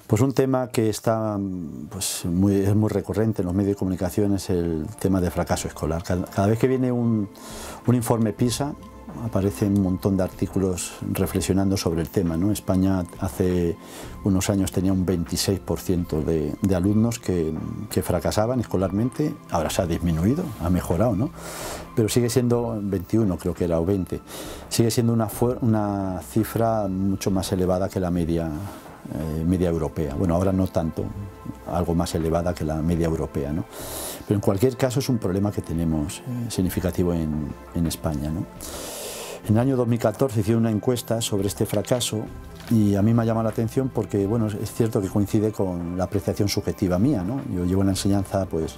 Pues un tema que está, pues, es muy recurrente en los medios de comunicación es el tema de fracaso escolar. Cada vez que viene un informe PISA aparece un montón de artículos reflexionando sobre el tema, ¿no? España hace unos años tenía un 26% de alumnos que fracasaban escolarmente, ahora se ha disminuido, ha mejorado, ¿no? Pero sigue siendo 21, creo que era, o 20, sigue siendo una cifra mucho más elevada que la media europea. Bueno, ahora no tanto, algo más elevada que la media europea, ¿no? Pero en cualquier caso es un problema que tenemos significativo en España, ¿no? En el año 2014 hice una encuesta sobre este fracaso y a mí me ha llamado la atención porque, bueno, es cierto que coincide con la apreciación subjetiva mía, ¿no? Yo llevo en la enseñanza, pues,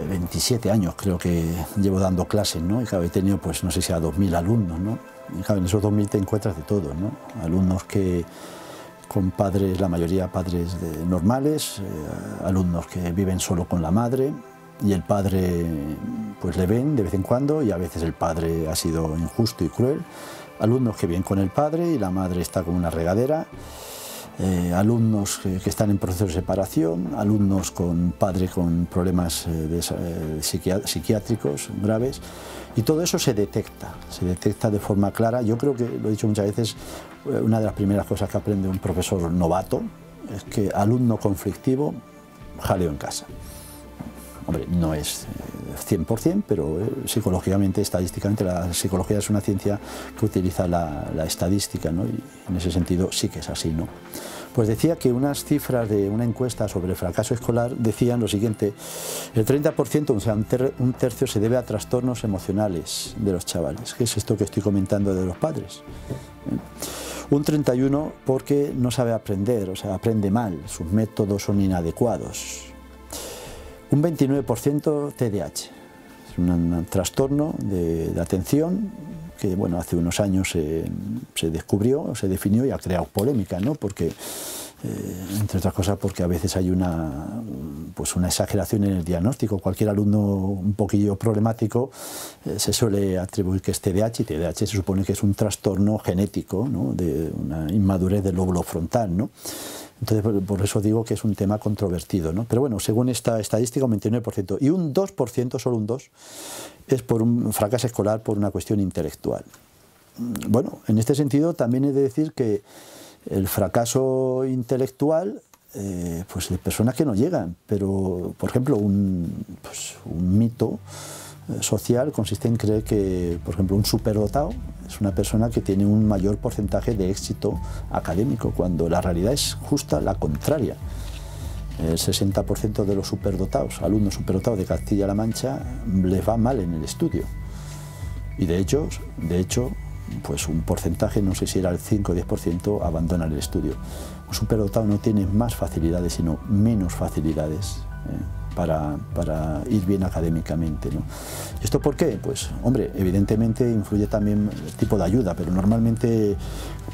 27 años creo que llevo dando clases, ¿no? Y claro, he tenido, pues, no sé si a 2000 alumnos, ¿no? Y claro, en esos 2000 te encuentras de todo, ¿no? Alumnos que con padres, la mayoría padres normales, alumnos que viven solo con la madre y el padre pues le ven de vez en cuando y a veces el padre ha sido injusto y cruel, alumnos que viven con el padre y la madre está como una regadera, alumnos que están en proceso de separación, alumnos con padre con problemas psiquiátricos graves, y todo eso se detecta de forma clara. Yo creo que, lo he dicho muchas veces, una de las primeras cosas que aprende un profesor novato es que alumno conflictivo, jaleo en casa. Hombre, no es 100%, pero psicológicamente, estadísticamente, la psicología es una ciencia que utiliza la estadística, ¿no? Y en ese sentido sí que es así, ¿no? Pues decía que unas cifras de una encuesta sobre el fracaso escolar decían lo siguiente: el 30%, o sea, un tercio, se debe a trastornos emocionales de los chavales, que es esto que estoy comentando de los padres. Un 31% porque no sabe aprender, o sea, aprende mal, sus métodos son inadecuados. Un 29% TDAH, es un trastorno de atención que, bueno, hace unos años se descubrió, se definió y ha creado polémica, ¿no? Porque, entre otras cosas, porque a veces hay una exageración en el diagnóstico. Cualquier alumno un poquillo problemático se suele atribuir que es TDAH, y TDAH se supone que es un trastorno genético, ¿no? De una inmadurez del lóbulo frontal, ¿no? Entonces, por eso digo que es un tema controvertido, ¿no? Pero bueno, según esta estadística, un 29%. Y un 2%, solo un 2%, es por un fracaso escolar por una cuestión intelectual. Bueno, en este sentido también he de decir que el fracaso intelectual, pues de personas que no llegan, pero, por ejemplo, un mito social consiste en creer que, por ejemplo, un superdotado es una persona que tiene un mayor porcentaje de éxito académico, cuando la realidad es justa la contraria. El 60% de los superdotados, alumnos superdotados de Castilla-La Mancha, les va mal en el estudio. Y de hecho, pues un porcentaje, no sé si era el 5 o 10%, abandonan el estudio. Un superdotado no tiene más facilidades, sino menos facilidades para ir bien académicamente, ¿no? ¿Esto por qué? Pues, hombre, evidentemente influye también el tipo de ayuda, pero normalmente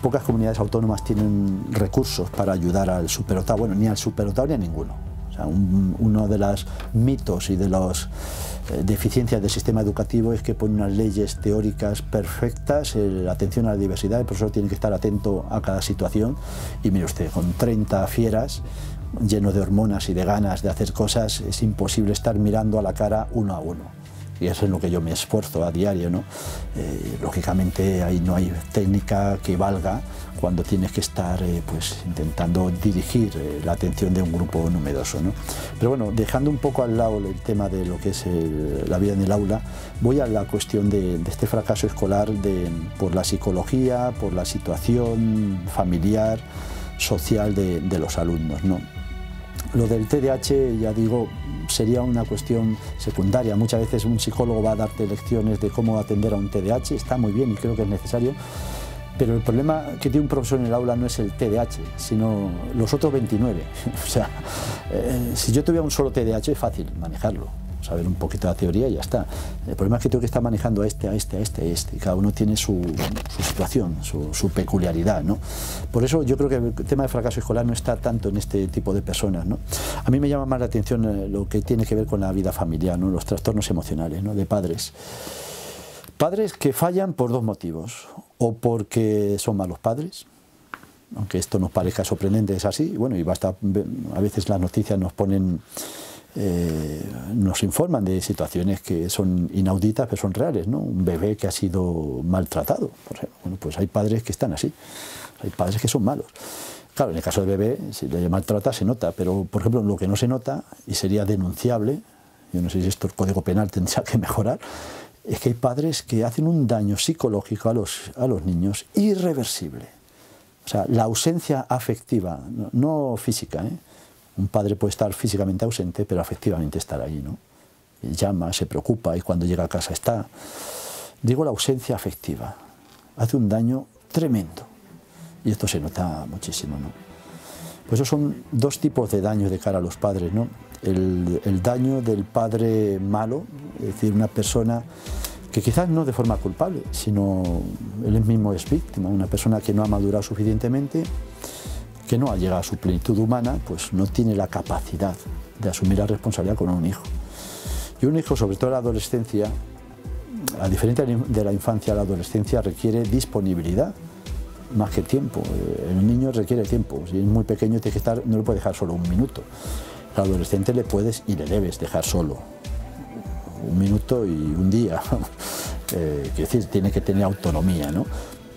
pocas comunidades autónomas tienen recursos para ayudar al superdotado, bueno, ni al superdotado ni a ninguno. O sea, uno de los mitos y de las deficiencias del sistema educativo es que pone unas leyes teóricas perfectas, la atención a la diversidad, el profesor tiene que estar atento a cada situación, y mire usted, con 30 fieras, lleno de hormonas y de ganas de hacer cosas, es imposible estar mirando a la cara uno a uno. Y eso es en lo que yo me esfuerzo a diario, ¿no? Lógicamente ahí no hay técnica que valga cuando tienes que estar pues intentando dirigir la atención de un grupo numeroso, ¿no? Pero bueno, dejando un poco al lado el tema de lo que es la vida en el aula, voy a la cuestión de este fracaso escolar por la psicología, por la situación familiar, social de los alumnos, ¿no? Lo del TDAH, ya digo, sería una cuestión secundaria. Muchas veces un psicólogo va a darte lecciones de cómo atender a un TDAH, está muy bien y creo que es necesario, Pero el problema que tiene un profesor en el aula no es el TDAH, sino los otros 29. O sea, si yo tuviera un solo TDAH es fácil manejarlo, saber un poquito de la teoría y ya está. El problema es que tengo que estar manejando a este, y cada uno tiene su situación, su peculiaridad, ¿no? Por eso yo creo que el tema del fracaso escolar no está tanto en este tipo de personas, ¿no? A mí me llama más la atención lo que tiene que ver con la vida familiar, ¿no? Los trastornos emocionales, ¿no? De padres. Padres que fallan por dos motivos, o porque son malos padres, aunque esto nos parezca sorprendente, es así, bueno, y basta, a veces las noticias nos ponen, nos informan de situaciones que son inauditas, pero son reales, ¿no? Un bebé que ha sido maltratado, por ejemplo. Bueno, pues hay padres que están así, hay padres que son malos. Claro, en el caso del bebé, si le maltrata se nota, pero por ejemplo lo que no se nota, y sería denunciable, yo no sé si esto el Código Penal tendría que mejorar, es que hay padres que hacen un daño psicológico a los niños irreversible. O sea, la ausencia afectiva, no física, ¿eh? Un padre puede estar físicamente ausente, pero afectivamente estar ahí, ¿no? Llama, se preocupa y cuando llega a casa está. Digo la ausencia afectiva. Hace un daño tremendo. Y esto se nota muchísimo, ¿no? Pues esos son dos tipos de daños de cara a los padres, ¿no? El daño del padre malo, es decir, una persona que quizás no de forma culpable, sino él mismo es víctima, una persona que no ha madurado suficientemente, que no ha llegado a su plenitud humana, pues no tiene la capacidad de asumir la responsabilidad con un hijo. Y un hijo, sobre todo en la adolescencia, a diferencia de la infancia, la adolescencia requiere disponibilidad más que tiempo. El niño requiere tiempo, si es muy pequeño tiene que estar, no le puede dejar solo un minuto. Al adolescente le puedes y le debes dejar solo un minuto y un día. Quiero decir, tiene que tener autonomía, ¿no?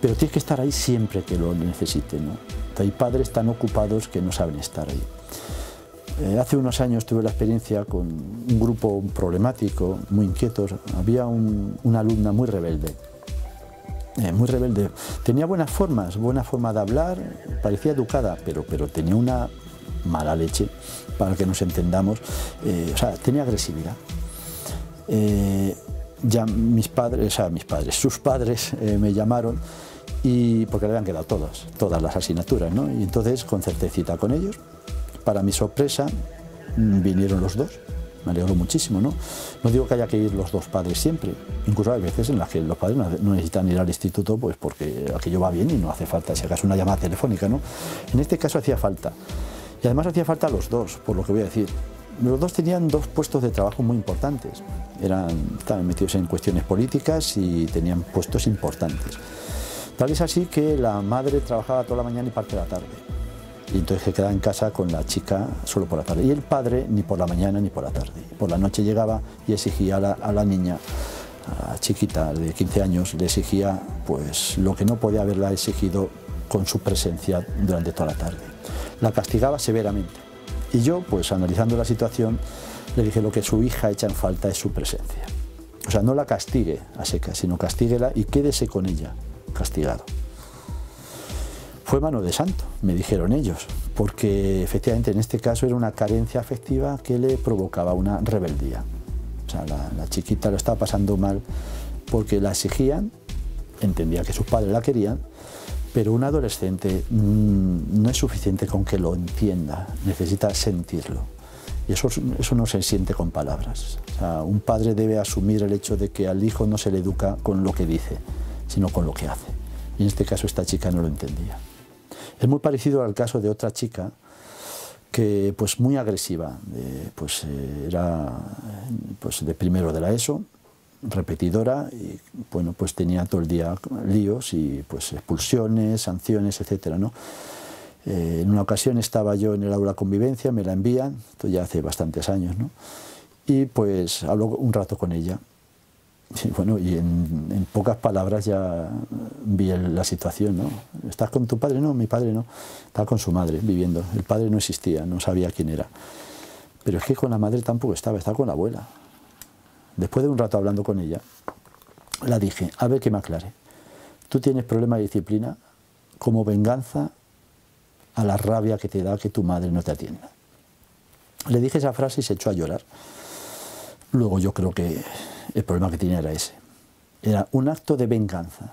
Pero tiene que estar ahí siempre que lo necesite, ¿no? Hay padres tan ocupados que no saben estar ahí. Hace unos años tuve la experiencia con un grupo problemático, muy inquietos. Había una alumna muy rebelde. Muy rebelde. Tenía buenas formas, buena forma de hablar, parecía educada, pero tenía una mala leche, para que nos entendamos, o sea, tenía agresividad. Ya sus padres me llamaron porque le habían quedado todas las asignaturas, ¿no? Y entonces concerté cita con ellos. Para mi sorpresa vinieron los dos. Me alegro muchísimo, ¿no? No digo que haya que ir los dos padres siempre, incluso hay veces en las que los padres no necesitan ir al instituto pues porque aquello va bien y no hace falta, si acaso, una llamada telefónica, ¿no? En este caso hacía falta. Y además hacía falta los dos, por lo que voy a decir. Los dos tenían dos puestos de trabajo muy importantes. Estaban metidos en cuestiones políticas y tenían puestos importantes. Tal es así que la madre trabajaba toda la mañana y parte de la tarde. Y entonces se quedaba en casa con la chica solo por la tarde. Y el padre ni por la mañana ni por la tarde. Por la noche llegaba y exigía a la niña, a la chiquita de 15 años, le exigía pues lo que no podía haberla exigido con su presencia durante toda la tarde. La castigaba severamente. Y yo, pues analizando la situación, le dije lo que su hija echa en falta es su presencia. O sea, no la castigue a secas, sino castíguela y quédese con ella, castigado. Fue mano de santo, me dijeron ellos, porque efectivamente en este caso era una carencia afectiva que le provocaba una rebeldía. O sea, la chiquita lo estaba pasando mal porque la exigían, entendía que sus padres la querían, pero un adolescente no es suficiente con que lo entienda, necesita sentirlo. Y eso no se siente con palabras. O sea, un padre debe asumir el hecho de que al hijo no se le educa con lo que dice, sino con lo que hace. Y en este caso esta chica no lo entendía. Es muy parecido al caso de otra chica que, pues muy agresiva, era de primero de la ESO, repetidora, y bueno, pues tenía todo el día líos y pues expulsiones, sanciones, etcétera, ¿no? En una ocasión estaba yo en el aula de convivencia, me la envían, esto ya hace bastantes años, ¿no? Y pues hablo un rato con ella. Y bueno, y en pocas palabras ya vi la situación, ¿no? ¿Estás con tu padre? No, mi padre no. Estaba con su madre viviendo. El padre no existía, no sabía quién era. Pero es que con la madre tampoco estaba con la abuela. Después de un rato hablando con ella, la dije, a ver que me aclare. Tú tienes problema de disciplina como venganza a la rabia que te da que tu madre no te atienda. Le dije esa frase y se echó a llorar. Luego yo creo que el problema que tenía era ese. Era un acto de venganza,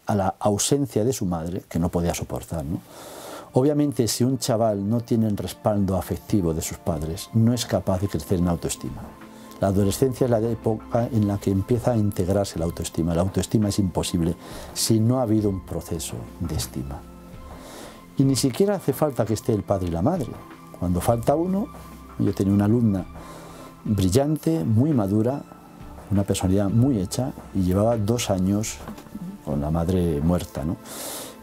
a la ausencia de su madre, que no podía soportar, ¿no? Obviamente, si un chaval no tiene el respaldo afectivo de sus padres, no es capaz de crecer en autoestima. La adolescencia es la época en la que empieza a integrarse la autoestima. La autoestima es imposible si no ha habido un proceso de estima. Y ni siquiera hace falta que esté el padre y la madre. Cuando falta uno, yo tenía una alumna brillante, muy madura, una personalidad muy hecha, y llevaba 2 años con la madre muerta, ¿no?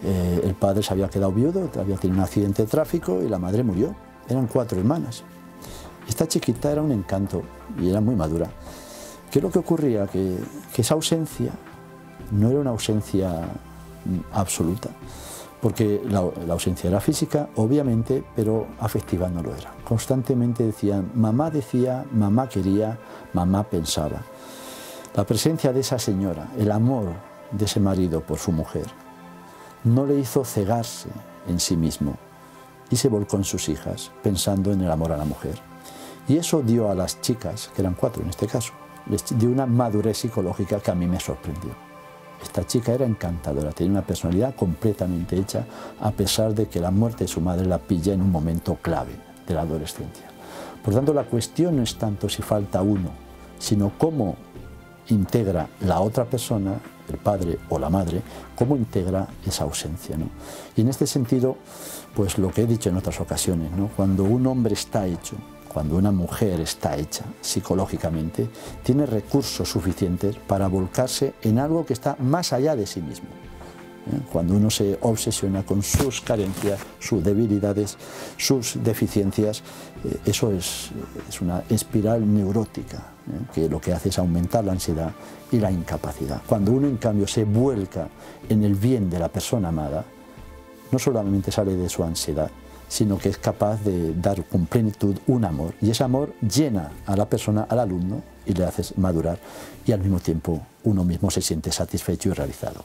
El padre se había quedado viudo, había tenido un accidente de tráfico y la madre murió. Eran 4 hermanas. Esta chiquita era un encanto y era muy madura. ¿Qué es lo que ocurría? Que esa ausencia no era una ausencia absoluta, porque la ausencia era física, obviamente, pero afectiva no lo era. Constantemente decían, mamá decía, mamá quería, mamá pensaba. La presencia de esa señora, el amor de ese marido por su mujer, no le hizo cegarse en sí mismo y se volcó en sus hijas, pensando en el amor a la mujer. Y eso dio a las chicas, que eran 4 en este caso, les dio una madurez psicológica que a mí me sorprendió. Esta chica era encantadora, tenía una personalidad completamente hecha, a pesar de que la muerte de su madre la pilla en un momento clave de la adolescencia. Por tanto, la cuestión no es tanto si falta uno, sino cómo integra la otra persona, el padre o la madre, cómo integra esa ausencia, ¿no? Y en este sentido, pues lo que he dicho en otras ocasiones, ¿no? Cuando un hombre está hecho, cuando una mujer está hecha psicológicamente, tiene recursos suficientes para volcarse en algo que está más allá de sí mismo. Cuando uno se obsesiona con sus carencias, sus debilidades, sus deficiencias, eso es una espiral neurótica, que lo que hace es aumentar la ansiedad y la incapacidad. Cuando uno, en cambio, se vuelca en el bien de la persona amada, no solamente sale de su ansiedad, sino que es capaz de dar con plenitud un amor, y ese amor llena a la persona, al alumno, y le hace madurar, y al mismo tiempo uno mismo se siente satisfecho y realizado.